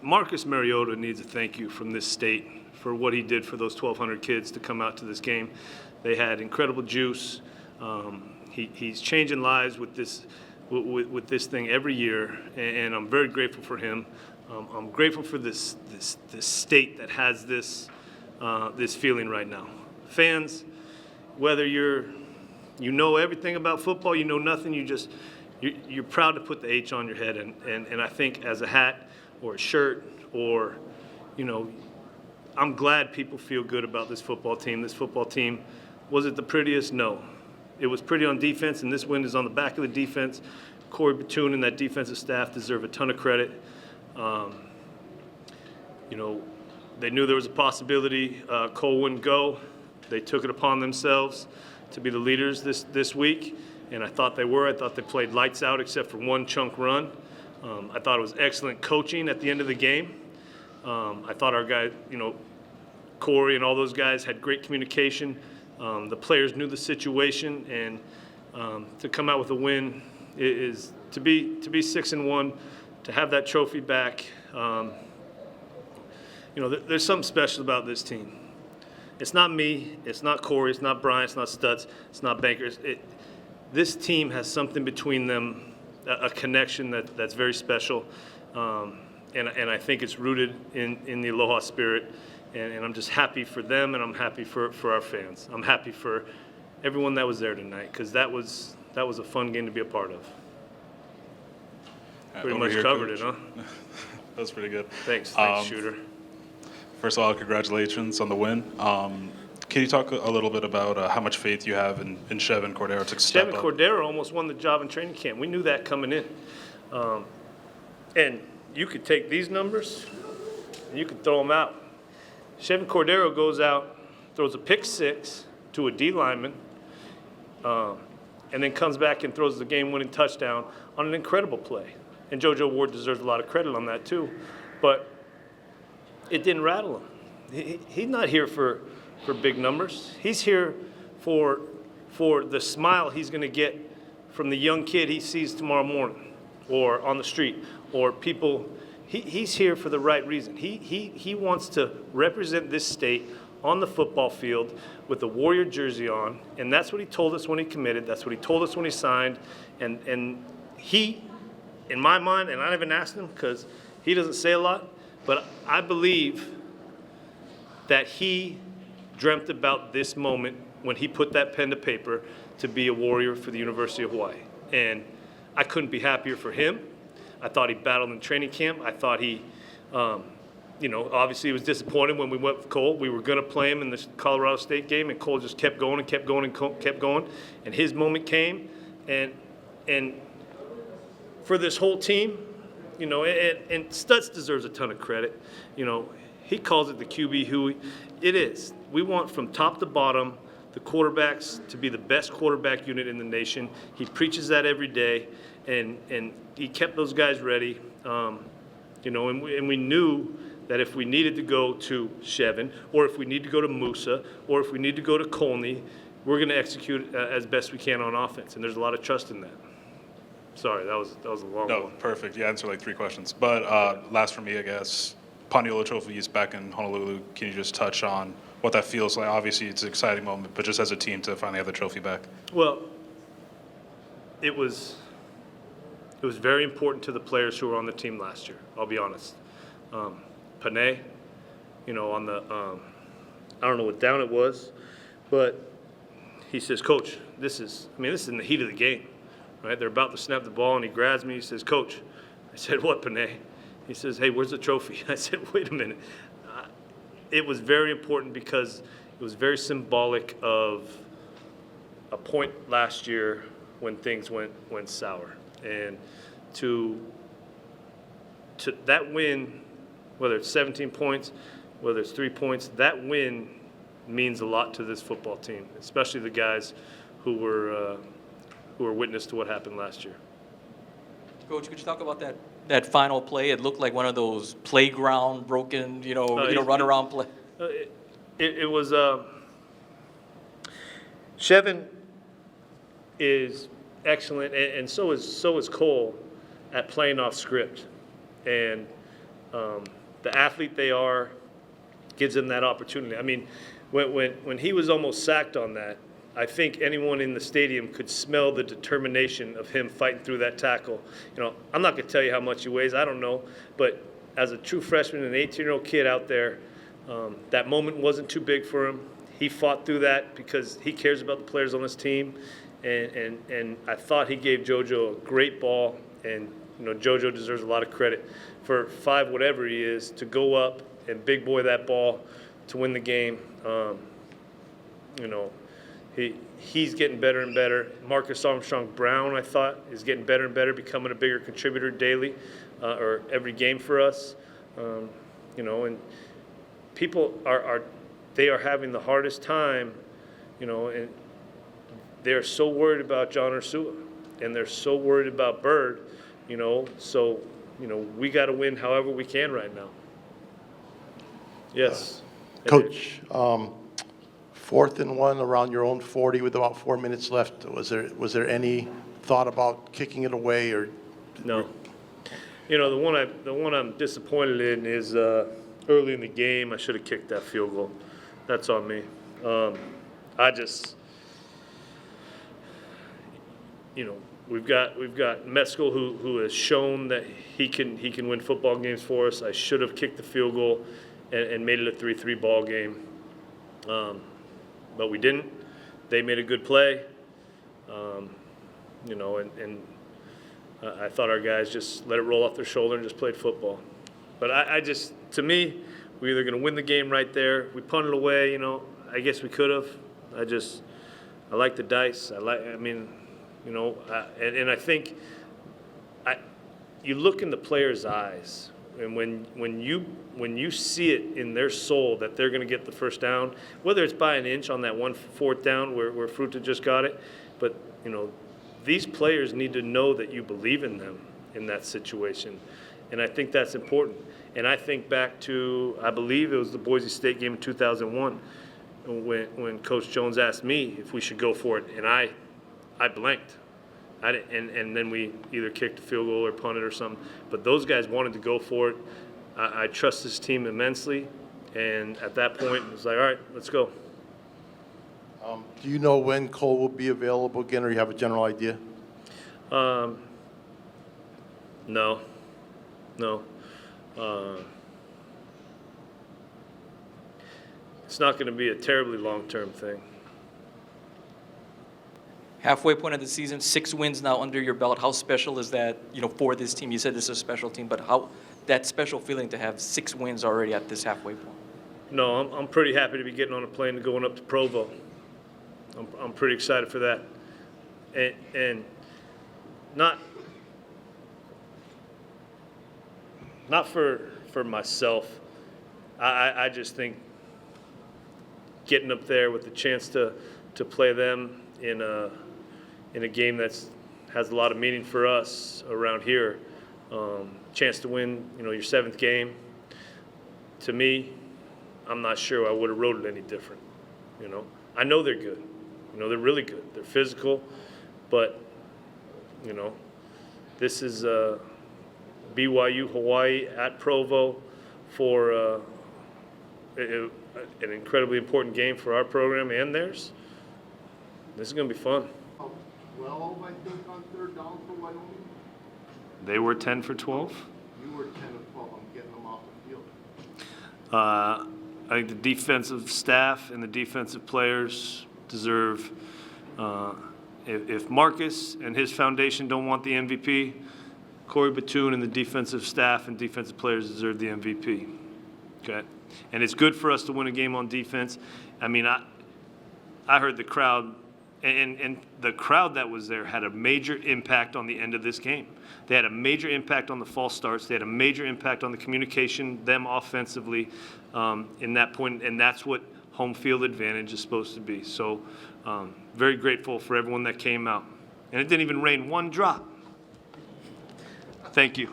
Marcus Mariota needs a thank you from this state for what he did for those 1,200 kids to come out to this game. They had incredible juice. He's changing lives with this thing every year, and I'm very grateful for him. I'm grateful for this state that has this feeling right now. Fans, whether you know everything about football, you know nothing, you're proud to put the H on your head, and I think as a hat or a shirt or, I'm glad people feel good about this football team. This football team, was it the prettiest? No. It was pretty on defense, and this win is on the back of the defense. Corey Batoon and that defensive staff deserve a ton of credit. They knew there was a possibility Cole wouldn't go. They took it upon themselves to be the leaders this week, and I thought they were. I thought they played lights out except for one chunk run. I thought it was excellent coaching at the end of the game. I thought our guy, Corey and all those guys had great communication. The players knew the situation, and to come out with a win is to be 6-1, to have that trophy back. There's something special about this team. It's not me, it's not Corey, it's not Brian, it's not Stutz, it's not Bankers. This team has something between them, a connection that's very special, and I think it's rooted in the Aloha spirit, and I'm just happy for them, and I'm happy for our fans. I'm happy for everyone that was there tonight, because that was a fun game to be a part of. Pretty much covered it, huh? That was pretty good. Thanks, Shooter. First of all, congratulations on the win. Can you talk a little bit about how much faith you have in Chevan Cordero to step up? Chevan Cordero almost won the job in training camp. We knew that coming in. And you could take these numbers and you could throw them out. Chevan Cordero goes out, throws a pick six to a D lineman, and then comes back and throws the game-winning touchdown on an incredible play. And JoJo Ward deserves a lot of credit on that too. But it didn't rattle him. He's not here for big numbers. He's here for the smile he's going to get from the young kid he sees tomorrow morning or on the street or people. He's here for the right reason. He wants to represent this state on the football field with the Warrior jersey on, and that's what he told us when he committed. That's what he told us when he signed. And he, in my mind, and I haven't asked him because he doesn't say a lot, but I believe that he dreamt about this moment when he put that pen to paper to be a Warrior for the University of Hawaii. And I couldn't be happier for him. I thought he battled in training camp. I thought he, obviously he was disappointed when we went with Cole. We were going to play him in the Colorado State game, and Cole just kept going and kept going and kept going. And his moment came. And for this whole team, and Stutz deserves a ton of credit. He calls it the QB Huey. It is. We want from top to bottom the quarterbacks to be the best quarterback unit in the nation. He preaches that every day, and he kept those guys ready. And we knew that if we needed to go to Chevan, or if we need to go to Musa, or if we need to go to Colney, we're going to execute as best we can on offense, and there's a lot of trust in that. Sorry, that was a long one. No, perfect. You answered like 3 questions. But last for me, I guess, Paniolo Trophy is back in Honolulu. Can you just touch on what that feels like? Obviously, it's an exciting moment, but just as a team to finally have the trophy back. Well, it was very important to the players who were on the team last year, I'll be honest. Panay, on the, I don't know what down it was, but he says, Coach, this is in the heat of the game. Right, they're about to snap the ball, and he grabs me. He says, Coach. I said, what, Panay? He says, hey, where's the trophy? I said, wait a minute. It was very important because it was very symbolic of a point last year when things went sour. And to that win, whether it's 17 points, whether it's 3 points, that win means a lot to this football team, especially the guys who were witness to what happened last year. Coach, could you talk about that final play? It looked like one of those playground broken, run around play. It was Chevan is excellent, and so is Cole at playing off script. And the athlete they are gives them that opportunity. I mean, when he was almost sacked on that, I think anyone in the stadium could smell the determination of him fighting through that tackle. You know, I'm not going to tell you how much he weighs. I don't know. But as a true freshman, an 18-year-old kid out there, that moment wasn't too big for him. He fought through that because he cares about the players on his team. And I thought he gave JoJo a great ball. And, you know, JoJo deserves a lot of credit for 5 whatever he is to go up and big boy that ball to win the game. You know, he's getting better and better. Marcus Armstrong-Brown, I thought, is getting better and better, becoming a bigger contributor daily or every game for us. You know, and people are having the hardest time, you know, and they're so worried about John Ursua, and they're so worried about Bird, you know. So, you know, we got to win however we can right now. Yes. Coach, 4th and 1 around your own 40 with about 4 minutes left. Was there any thought about kicking it away or? No. You know, the one I'm disappointed in is early in the game I should have kicked that field goal. That's on me. I just, you know, we've got Metzkel who has shown that he can win football games for us. I should have kicked the field goal and made it a 3-3 ball game. But we didn't. They made a good play, you know, and I thought our guys just let it roll off their shoulder and just played football. But I just, to me, we're either going to win the game right there. We punted away, you know. I guess we could have. I like the dice. I mean, you know, and I think you look in the players' eyes. And when you see it in their soul that they're going to get the first down, whether it's by an inch on that 4th down where Fruta just got it, but, you know, these players need to know that you believe in them in that situation. And I think that's important. And I think back to, I believe it was the Boise State game in 2001 when Coach Jones asked me if we should go for it, and I blanked. And then we either kicked a field goal or punted or something. But those guys wanted to go for it. I trust this team immensely. And at that point, it was like, all right, let's go. Do you know when Cole will be available again, or you have a general idea? No. It's not going to be a terribly long-term thing. Halfway point of the season, 6 wins now under your belt. How special is that, you know, for this team? You said this is a special team, but how that special feeling to have 6 wins already at this halfway point? No, I'm pretty happy to be getting on a plane and going up to Provo. I'm pretty excited for that, and not for myself. I just think getting up there with the chance to play them in a game that's has a lot of meaning for us around here. Chance to win, you know, your 7th game. To me, I'm not sure I would have wrote it any different. You know, I know they're good. You know, they're really good. They're physical, but you know, this is BYU Hawaii at Provo for an incredibly important game for our program and theirs. This is going to be fun. 12, I think, on 3rd down for Wyoming. They were 10 for 12. You were 10 of 12. I'm getting them off the field. I think the defensive staff and the defensive players deserve, if Marcus and his foundation don't want the MVP, Corey Batoon and the defensive staff and defensive players deserve the MVP. Okay? And it's good for us to win a game on defense. I mean, I heard the crowd, and the crowd that was there had a major impact on the end of this game. They had a major impact on the false starts. They had a major impact on the communication, them offensively in that point, and that's what home field advantage is supposed to be. So very grateful for everyone that came out. And it didn't even rain one drop. Thank you.